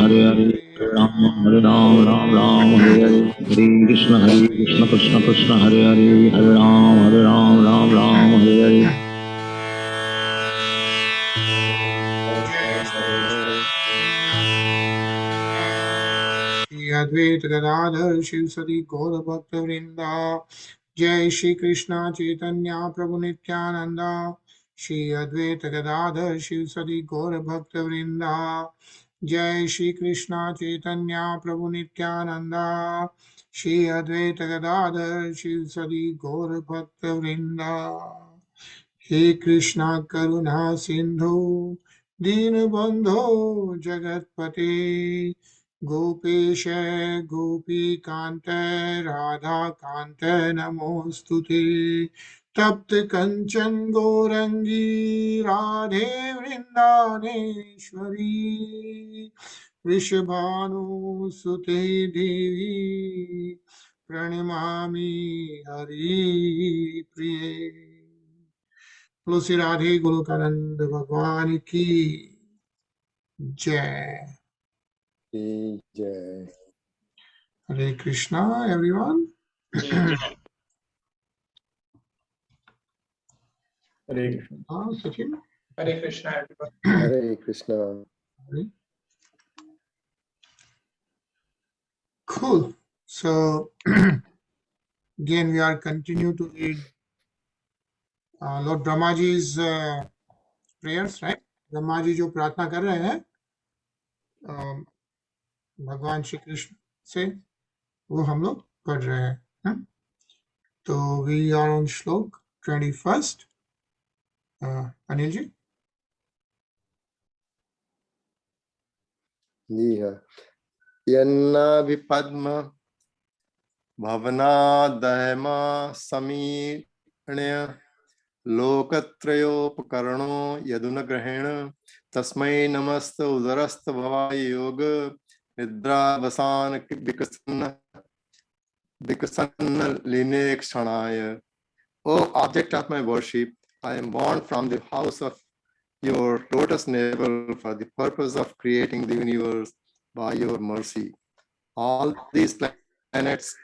Hare Hare, Hare Ram, Ram Ram, Hare Hare, Hare Krishna, Krishna Krishna, Hare Hare, Hare Ram, Ram Ram, Hare Hare. Shri Advaita Gadadhar Shivsadi Gaura Bhakta Vrinda. Jai Shri Krishna Chaitanya Prabhu Nityananda. Shri Advaita Gadadhar Shivsadi Gaura Bhakta Vrinda. Jai Shri Krishna Chaitanya Prabhu Nityananda. Shri Advaita Gadadhar Shivsadi Gaura Bhakta Vrinda. He Krishna Karuna Sindhu Dinabandho Jagatpate Gopesh Gopi Kanta Radha Kanta Namostute Tapt Kanchan Gorangi Radhe Vrindaneshwari Vrishabhanu Sute Devi Pranamami Hari Priye. बोलो श्री राधे गोलोकानंद भगवान की जय. जय. Hare Krishna, everyone. Hare Krishna. Sachin. Hare Krishna, everyone. Hare Krishna. Cool. So again we are continue to read Lord Brahmaji's prayers, right? Brahmaji जो प्रार्थना कर रहे हैं भगवान श्री कृष्ण से, वो हम लोग पढ़ रहे हैं. तो we are on श्लोक 21st. अनिल जी. जी हाँ. यन्नाभिपद्म भवनादयमा समीर्ण्य लोकत्रयोपकरणो यदुनग्रहेण तस्मै नमस्त उदरस्त भवाय योग निद्रावसान विकसन्न लीने क्षणाय. O object of my worship, I am born from the house of your lotus navel for the purpose of creating the universe by your mercy. All these planets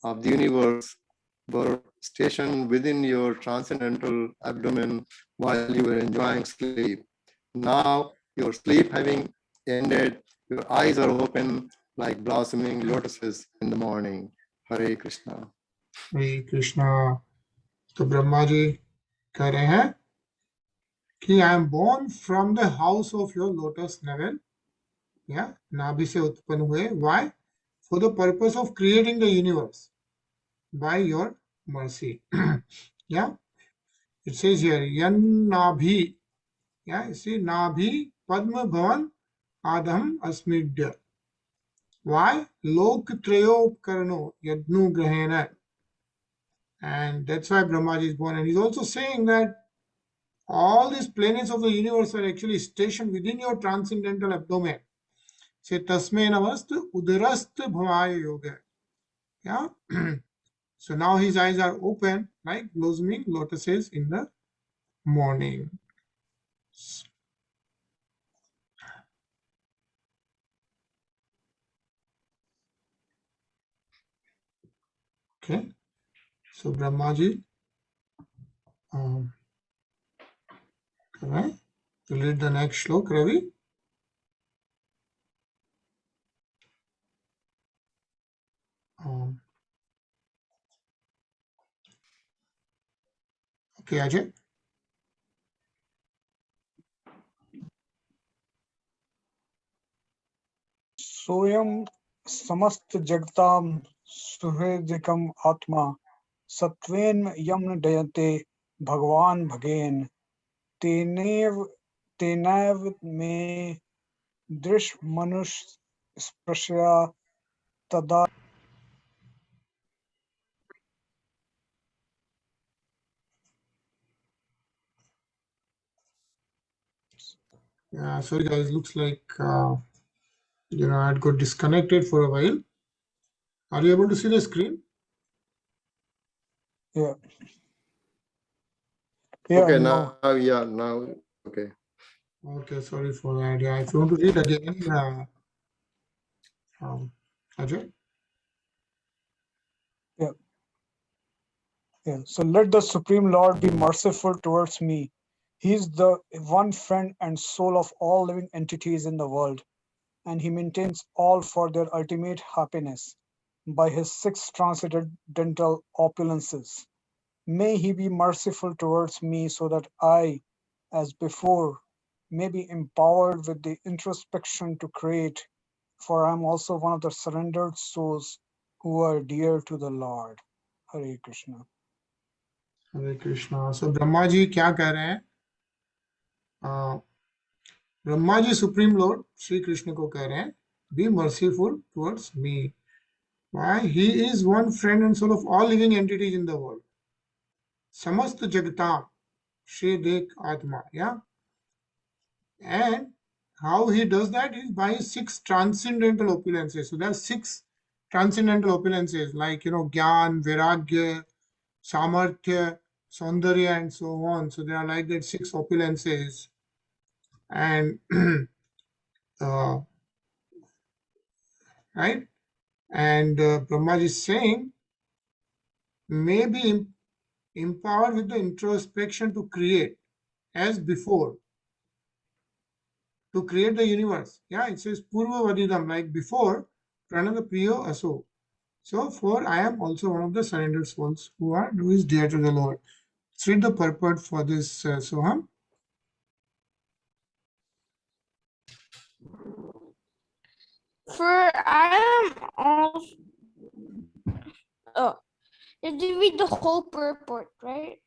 of the universe were stationed within your transcendental abdomen while you were enjoying sleep. Now, your sleep having ended, your eyes are open like blossoming lotuses in the morning. Hare Krishna. हरे कृष्णा. तो ब्रह्मा जी कह रहे हैं कि I am born from the house of your lotus navel, या नाभि से उत्पन्न हुए. Why? For the purpose of creating the universe by your mercy. या इट सेज हियर यन नाभि, या इसी नाभि पद्म भवन आदम अस्मिद्य. व्हाई? लोक त्रयोपकरणो यज्ञुग्रहेण. And that's why Brahmaji is born. And he's also saying that all these planets of the universe are actually stationed within your transcendental abdomen. Say tasme namast udarast bhavaya yoga. Yeah. So now his eyes are open like blossoming lotuses in the morning. Okay. So Brahmaji, right? To read the next shlok, Ravi. Okay, Ajay. Soyam समस्त जगताम सुहृदिकम आत्मा सत्वेन यम दयते भगवान भगेन तेनैव मे दृश मनुष्य स्पृशया तदा. Sorry guys, looks like I had got disconnected for a while. Are you able to see the screen? Yeah. Okay, no. now, okay. Okay, sorry for that. Yeah, if you want to read again, Ajay? Yeah. So let the Supreme Lord be merciful towards me. He is the one friend and soul of all living entities in the world, and he maintains all for their ultimate happiness by his 6 transcendental opulences. May he be merciful towards me so that I, as before, may be empowered with the introspection to create, for I am also one of the surrendered souls who are dear to the Lord. Hare Krishna. Hare Krishna. So Brahma ji क्या कह रहे हैं? Brahma ji supreme Lord Shri Krishna को कह रहे हैं, be merciful towards me. Why? He is one friend and soul of all living entities in the world. समस्त जगताम श्री देख आत्मा. Yeah. And how he does that is by 6 transcendental opulences. So there are 6 transcendental opulences like, Gyan, Viragya, Samarthya, Saundarya, and so on. So there are like that 6 opulences. And right? And Brahma is saying, may be empowered with the introspection to create as before, to create the universe. Yeah, it says Purva Vadidam, like before, Pranada Priyo Aso. So, for I am also one of the surrendered souls who is dear to the Lord. Let's read the purport for this Soham. For I am also. Oh, did you read the whole purport, right?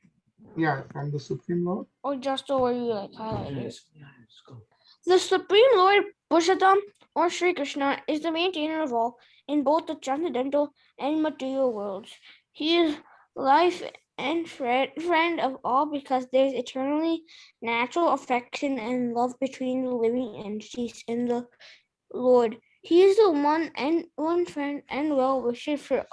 Yeah, from the Supreme Lord. Or just the where you highlighted? The Supreme Lord Purushottam or Sri Krishna is the maintainer of all in both the transcendental and material worlds. He is life and friend of all because there is eternally natural affection and love between the living entities and the Lord. He is the one friend and well wisher for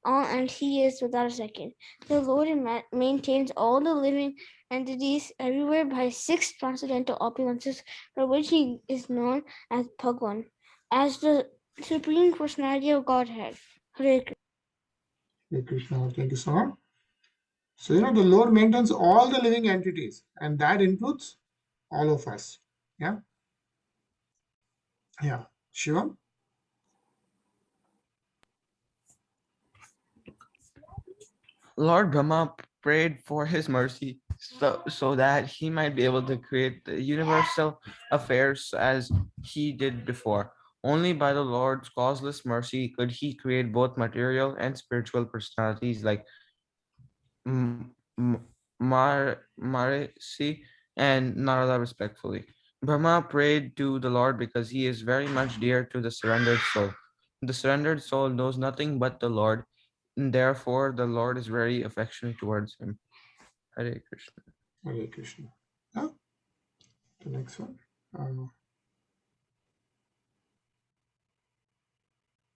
all, and he is without a second. The Lord maintains all the living entities everywhere by 6 transcendental opulences, for which he is known as Bhagwan, as the Supreme Personality of Godhead. Hare Krishna. Hare Krishna, thank you, Soham. So, the Lord maintains all the living entities, and that includes all of us. Yeah. Yeah. Shivam? Lord Brahma prayed for his mercy so that he might be able to create the universal affairs as he did before. Only by the Lord's causeless mercy could he create both material and spiritual personalities like Marisi and Narada respectfully. Brahma prayed to the Lord because he is very much dear to the surrendered soul. The surrendered soul knows nothing but the Lord, and therefore the Lord is very affectionate towards him. Hare Krishna. Hare Krishna. Yeah. The next one.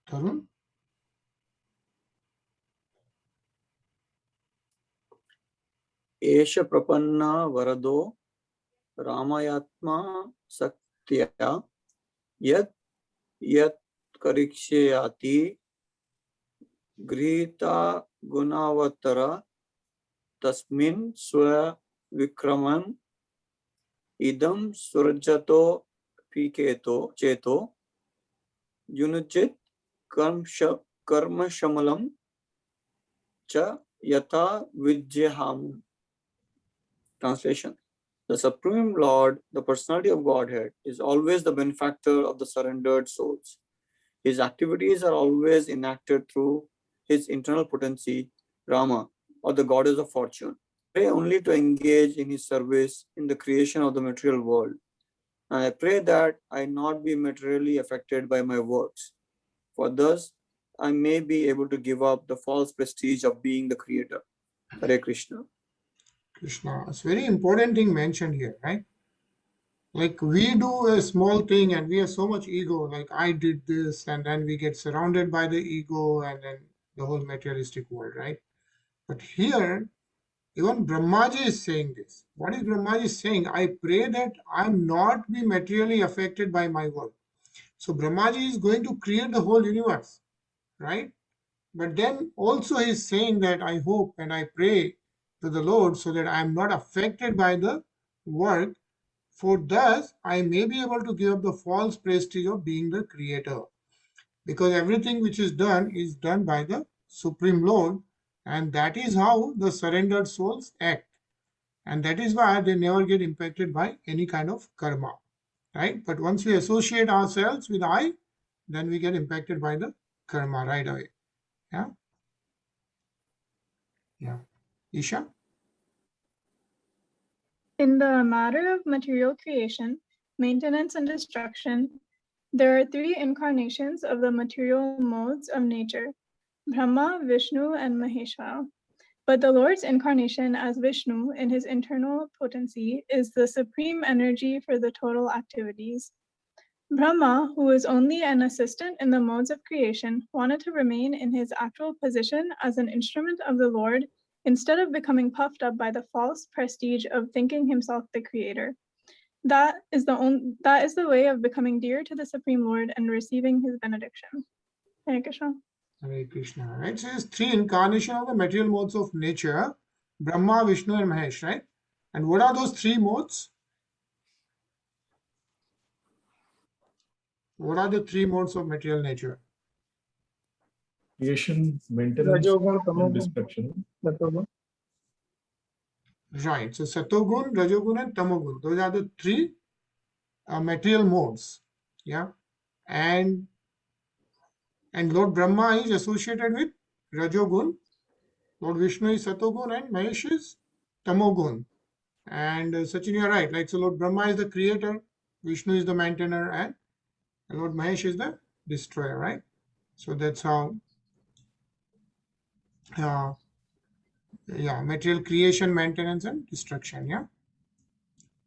Tarun? एष प्रपन्ना वरदो रामायात्मा शक्त्या यत् यत् करिष्यति गृहीता गुणावतर तस्मिन् स्व विक्रमन् इदं सुरजतो पीकेतो चेतो युनजित् कर्मशमलं च यथा विद्यहाम्. Translation. The Supreme Lord, the personality of Godhead, is always the benefactor of the surrendered souls. His activities are always enacted through his internal potency, Rama, or the goddess of fortune. Pray only to engage in his service in the creation of the material world. And I pray that I not be materially affected by my works, for thus I may be able to give up the false prestige of being the creator. Hare Krishna. Krishna. It's very important thing mentioned here, right? Like we do a small thing and we have so much ego, like I did this, and then we get surrounded by the ego and then the whole materialistic world, right? But here, even Brahmaji is saying this. What is Brahmaji saying? I pray that I'm not be materially affected by my work. So Brahmaji is going to create the whole universe, right? But then also he is saying that I hope and I pray to the Lord so that I am not affected by the work, for thus I may be able to give up the false prestige of being the creator. Because everything which is done by the Supreme Lord, and that is how the surrendered souls act. And that is why they never get impacted by any kind of karma, right? But once we associate ourselves with I, then we get impacted by the karma right away. Yeah. Yeah. Isha? In the matter of material creation, maintenance, and destruction, there are three incarnations of the material modes of nature: Brahma, Vishnu, and Maheshwara. But the Lord's incarnation as Vishnu in his internal potency is the supreme energy for the total activities. Brahma, who is only an assistant in the modes of creation, wanted to remain in his actual position as an instrument of the Lord instead of becoming puffed up by the false prestige of thinking himself the creator. That is the way of becoming dear to the Supreme Lord and receiving his benediction. Hare Krishna. Hare Krishna. Right? So there's three incarnations of the material modes of nature: Brahma, Vishnu, and Mahesh, right? And what are those three modes? What are the three modes of material nature? Creation, maintenance, Rajogun, and Tamogun, destruction. Sattvagun. Right. So Satogun, Rajogun, and Tamogun. Those are the three material modes. Yeah. And Lord Brahma is associated with Rajogun, Lord Vishnu is Satogun, and Mahesh is Tamogun. And Sachin, you're right. Like, so Lord Brahma is the creator, Vishnu is the maintainer, and Lord Mahesh is the destroyer, right? So that's how, material creation, maintenance, and destruction, yeah.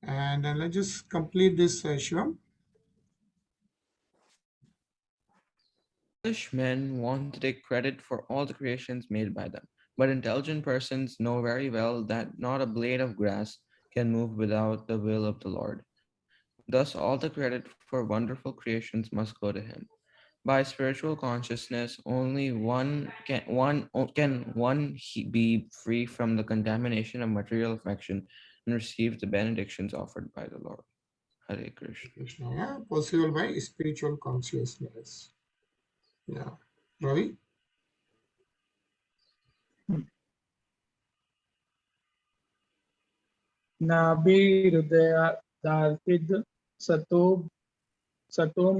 And then let's just complete this, Shivam. Foolish men want to take credit for all the creations made by them, but intelligent persons know very well that not a blade of grass can move without the will of the Lord. Thus, all the credit for wonderful creations must go to Him. By spiritual consciousness, only be free from the contamination of material affection and receive the benedictions offered by the Lord. Hare Krishna. Krishna, yeah, possible by spiritual consciousness. Yeah. Ravi? नाभिहृदयादार्पिद सतोम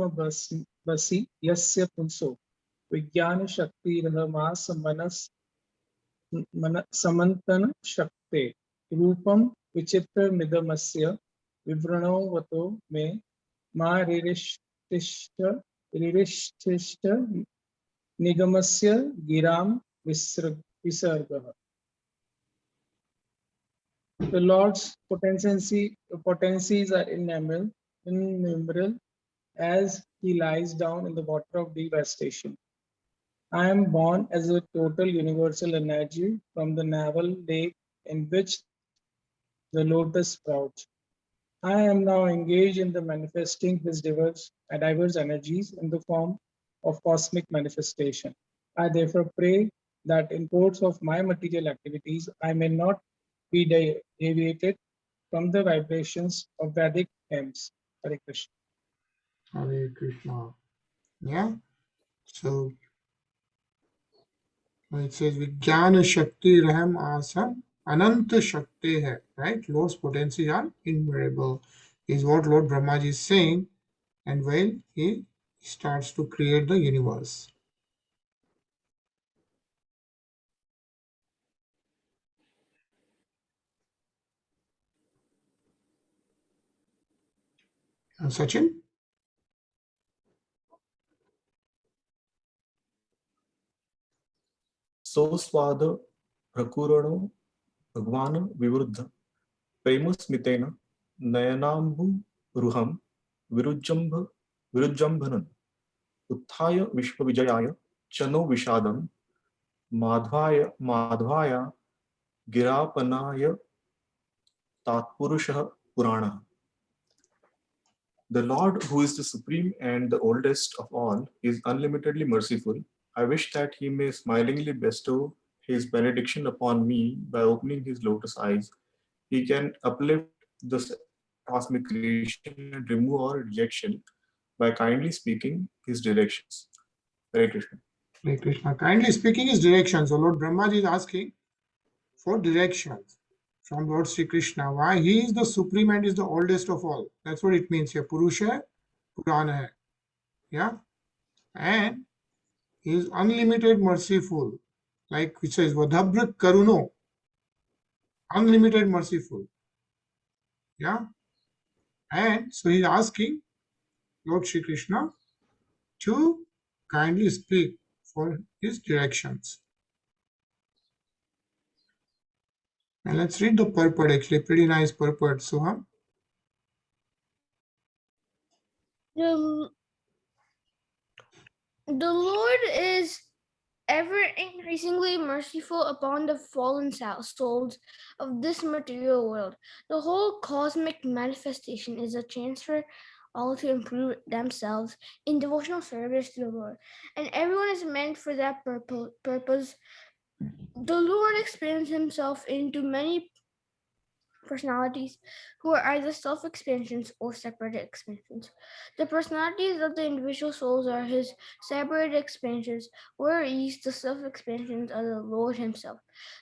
बसी यस्य पुंसो विज्ञान शक्ति रहमास मन समंतन शक्ते रूपम विचित्र मिदमस्य विवृणोवतो मे रिरिष्टिष्ट निगमस्य गिराम विसर्गः. The Lord's potencies are innumerable as he lies down in the water of devastation. I am born as a total universal energy from the navel lake in which the lotus sprouts. I am now engaged in the manifesting his diverse energies in the form of cosmic manifestation. I therefore pray that in course of my material activities, I may not be deviated from the vibrations of Vedic hymns. Hare Krishna. Hare Krishna. Yeah. So it says Vijnana Shakti Raham Asam Ananta Shakti hai, right? Lord's potencies are innumerable, is what Lord Brahmaji is saying, and while he starts to create the universe. Sachin? सोस्वाद प्रकुरणो भगवान विवृद्ध प्रेमस्मितेन नयनाम्बुरुहं विरुजम्भनन् उत्थाय विश्वविजयाय चनो विषादं माधवाय गिरापनाय तात्पुरुषः पुराणः. The Lord, who is the supreme and the oldest of all, is unlimitedly merciful. I wish that he may smilingly bestow his benediction upon me by opening his lotus eyes. He can uplift the cosmic creation and remove our rejection by kindly speaking his directions. Hare Krishna. Hare Krishna. Kindly speaking is direction. So Lord Brahmaji is asking for directions from Lord Sri Krishna. Why? He is the supreme and is the oldest of all. That's what it means here. Purusha, Purana hai. Yeah. And he is unlimited merciful. Like which says, Vadhabra Karuno. Unlimited merciful. Yeah. And so he is asking Lord Sri Krishna to kindly speak for his directions. And let's read the purport, actually, pretty nice purport, Suham. The Lord is ever increasingly merciful upon the fallen souls of this material world. The whole cosmic manifestation is a chance for all to improve themselves in devotional service to the Lord. And everyone is meant for that purpose. The Lord expands himself into many personalities who are either self-expansions or separated expansions. The personalities of the individual souls are his separated expansions, whereas the self-expansions are the Lord himself.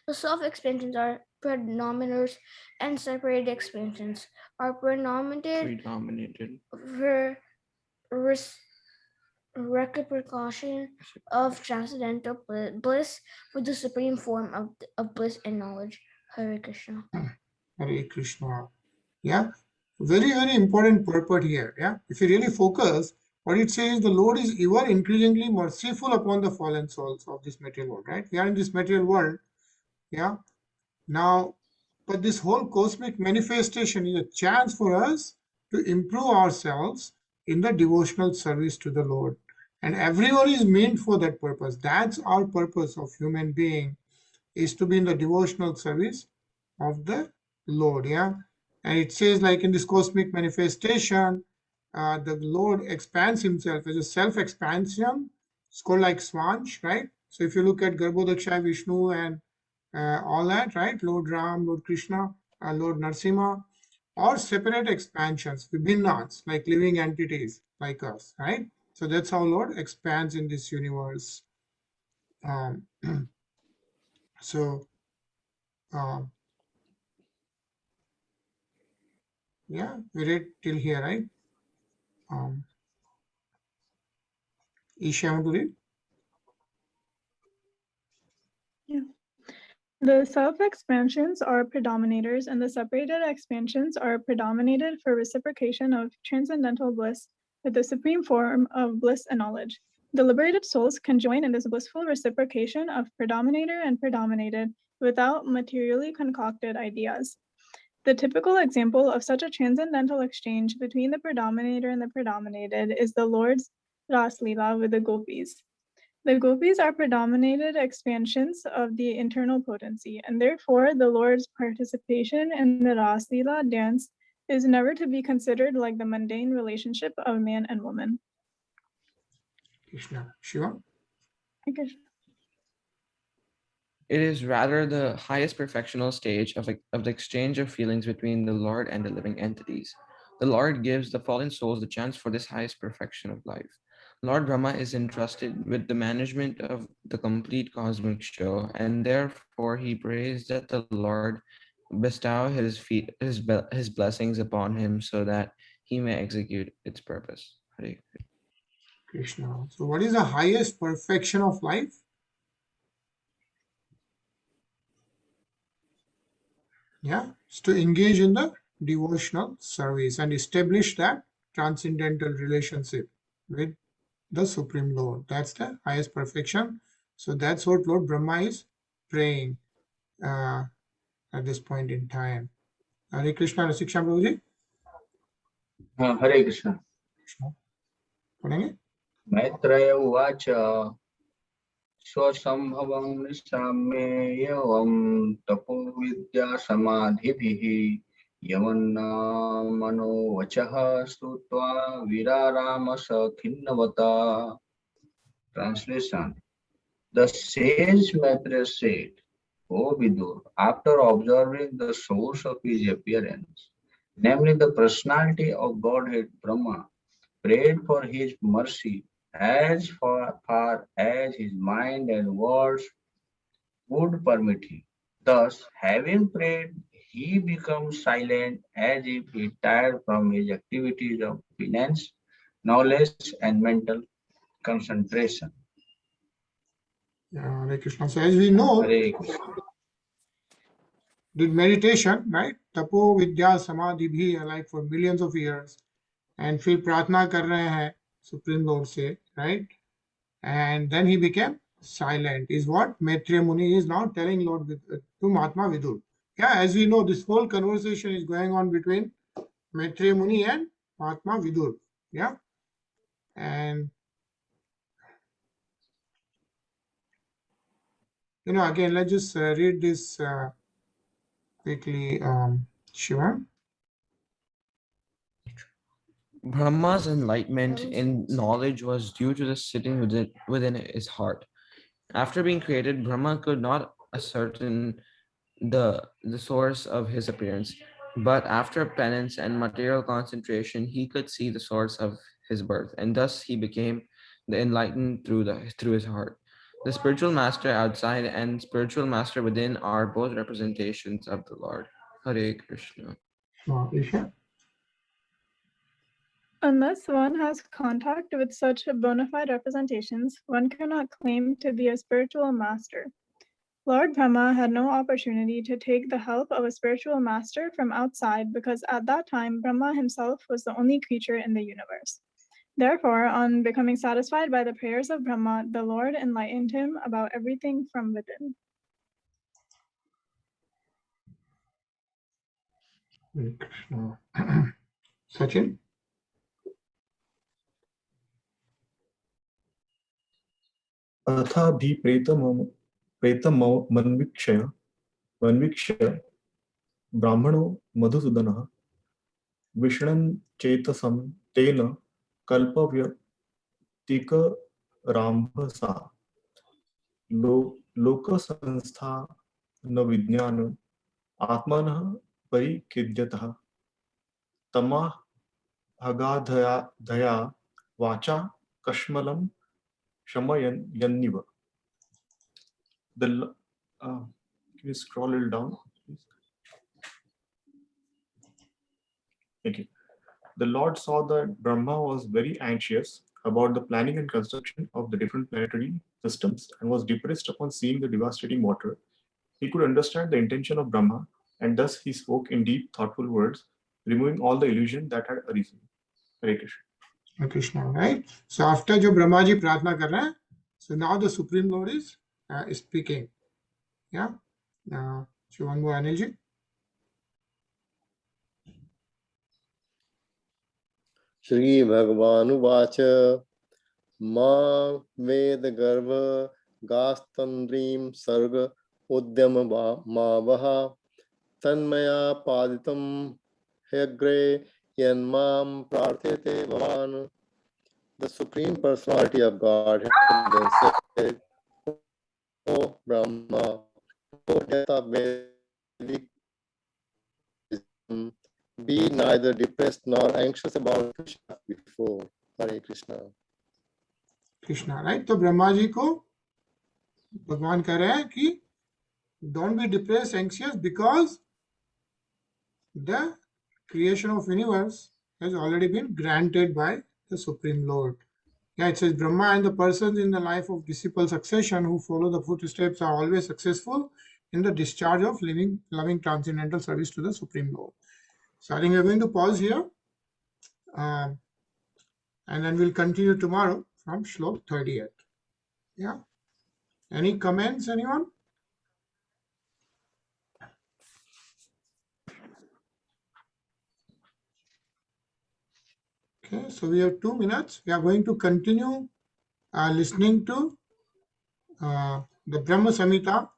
The self-expansions are predominators and separated expansions are predominated for reciprocation of transcendental bliss with the supreme form of bliss and knowledge. Hare Krishna. Hare Krishna. Yeah, very, very important purport here. Yeah, if you really focus, what it says, the Lord is ever increasingly merciful upon the fallen souls of this material world, right? We are in this material world. Yeah, now, but this whole cosmic manifestation is a chance for us to improve ourselves in the devotional service to the Lord. And everyone is meant for that purpose. That's our purpose of human being, is to be in the devotional service of the Lord. Yeah. And it says, like in this cosmic manifestation, the Lord expands himself as a self-expansion. It's called like Swanch, right? So if you look at Garbhodaksha, Vishnu, and all that, right? Lord Ram, Lord Krishna, Lord Narsimha, or separate expansions, vibhinnans, like living entities like us, right? So that's how Lord expands in this universe. So, yeah, we read till here, right? Isha, want to read? Yeah. The self-expansions are predominators, and the separated expansions are predominated for reciprocation of transcendental bliss with the supreme form of bliss and knowledge. The liberated souls can join in this blissful reciprocation of predominator and predominated without materially concocted ideas. The typical example of such a transcendental exchange between the predominator and the predominated is the Lord's Ras Leela with the gopis. The gopis are predominated expansions of the internal potency, and therefore the Lord's participation in the Ras Leela dance is never to be considered like the mundane relationship of man and woman. Krishna. Shiva? It is rather the highest perfectional stage of the exchange of feelings between the Lord and the living entities. The Lord gives the fallen souls the chance for this highest perfection of life. Lord Brahma is entrusted with the management of the complete cosmic show, and therefore he prays that the Lord bestow his blessings upon him so that he may execute its purpose. Hare Krishna. So what is the highest perfection of life? Yeah, it's to engage in the devotional service and establish that transcendental relationship with the Supreme Lord. That's the highest perfection. So that's what Lord Brahma is praying at this point in time. Hare Krishna, Rasiksha Prabhuji. हरे कृष्ण पढ़ेंगे? मैत्रेय उवाच स्वसंभवं निशाम्ये एवं तपो विद्या समाधिभिः यमन्नामनो वचः श्रुत्वा विरारामस खिन्नवता. Translation: The sage Maitreya said, O Vidur, after observing the source of his appearance, namely the personality of Godhead Brahma, prayed for his mercy as far as his mind and words would permit him. Thus, having prayed, he becomes silent as if he tired from his activities of penance, knowledge, and mental concentration. Hare Krishna. So as we know, Hare Krishna. did meditation, right? Tapo Vidya Samadhi bhi, like for millions of years, and फिर प्रार्थना कर रहे हैं Supreme Lord से, right? And then he became silent. Is what Maitreya Muni is now telling Lord to Mahatma Vidur. Yeah, as we know, this whole conversation is going on between Maitreya Muni and Mahatma Vidur. Yeah, and again, let's just read this quickly, Shiva. Brahma's enlightenment in knowledge was due to the sitting within his heart. After being created, Brahma could not ascertain the source of his appearance, but after penance and material concentration, he could see the source of his birth, and thus he became the enlightened through his heart. The spiritual master outside and spiritual master within are both representations of the Lord. Hare Krishna. Isha. Unless one has contact with such bona fide representations, one cannot claim to be a spiritual master. Lord Brahma had no opportunity to take the help of a spiritual master from outside because at that time Brahma himself was the only creature in the universe. Therefore, on becoming satisfied by the prayers of Brahma, the Lord enlightened him about everything from within. Krishna. Sachin? प्रेतमन्वीक्ष्य ब्राह्मणो मधुसूदनः विष्णन् चेतसं तेन कल्पव्यतिकराम्भसा लोकसंस्थान विज्ञान आत्मनः परिखिद्यतः तमः अगाधया वाचा कश्मलं शमयन्निव. Can you scroll it down, please? Thank you. The Lord saw that Brahma was very anxious about the planning and construction of the different planetary systems and was depressed upon seeing the devastating water. He could understand the intention of Brahma, and thus he spoke in deep, thoughtful words, removing all the illusion that had arisen. Hare Krishna. Hare Krishna, right? So after जो ब्रह्मा जी प्रार्थना कर रहे हैं, so now the Supreme Lord is speaking. Yeah. So one more Anil ji. Shri Bhagavanuvacha Ma Ved Garva Gastandrim Sarga Udyama Mavaha Tanmaya Paditam Hegre Yanmam Prarthete Bhavan. The Supreme Personality of God then said, O Brahma, O death of Vedic wisdom, be neither depressed nor anxious about Krishna before. Hare Krishna. Krishna, right? तो ब्रह्मा जी को भगवान कह रहे हैं कि don't be depressed, anxious, because the creation of universe has already been granted by the Supreme Lord. Yeah, it says Brahma and the persons in the life of disciple succession who follow the footsteps are always successful in the discharge of loving transcendental service to the Supreme Lord. So I think we're going to pause here, and then we'll continue tomorrow from Shlok 38. Yeah. Any comments, anyone? Okay, so we have 2 minutes. We are going to continue listening to the Brahma Samhita,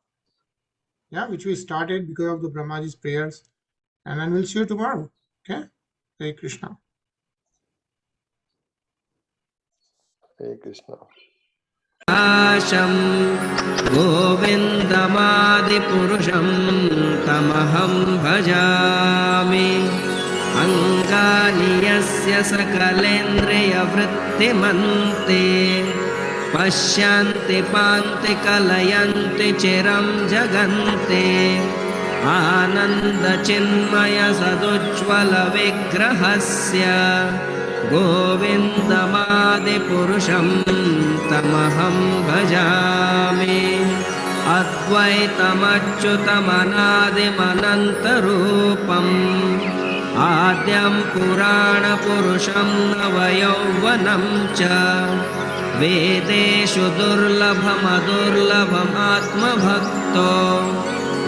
yeah, which we started because of the Brahmaji's prayers. And then we'll see you tomorrow. Okay? Hare Krishna. Hare Krishna. Assam गोविन्दमादिपुरुषं तमहं भजामि अङ्गानि यस्य सकलेन्द्रियवृत्तिमन्ते पश्यन्ति पान्ति कलयन्ति चिरं जगन्ते आनन्दचिन्मयसदुज्ज्वलविग्रहस्य गोविन्दमादिपुरुषं तमहं भजामि अद्वैतमच्युतमनादिमनन्तरूपम् आद्यं पुराणपुरुषं नवयौवनं च वेदेषु दुर्लभमदुर्लभमात्मभक्तो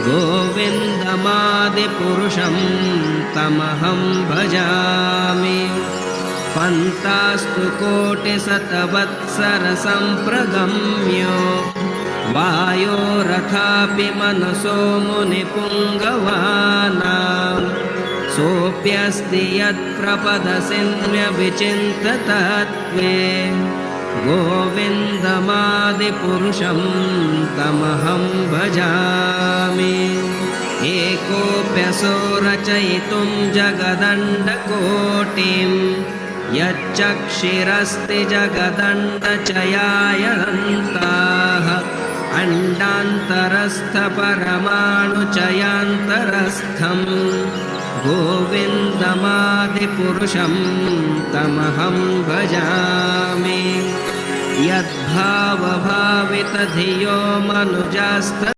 गोविन्दमादिपुरुषं तमहं भजामि पन्तास्तु कोटिशतवत्सरसम्प्रगम्यो वायोरथापि मनसो मुनिपुङ्गवानां सोऽप्यस्ति यत्प्रपदसिन्व्यविचिन्ततत्त्वे गोविन्दमादिपुरुषं तमहं भजामि एकोऽप्यसो रचयितुं जगदण्डकोटिं यच्चक्षिरस्ति जगदण्डचयायन्ताः अण्डान्तरस्थपरमाणुचयान्तरस्थं गोविन्दमादिपुरुषं तमहं भजामि यद्भावभावितधियो मनुजास्त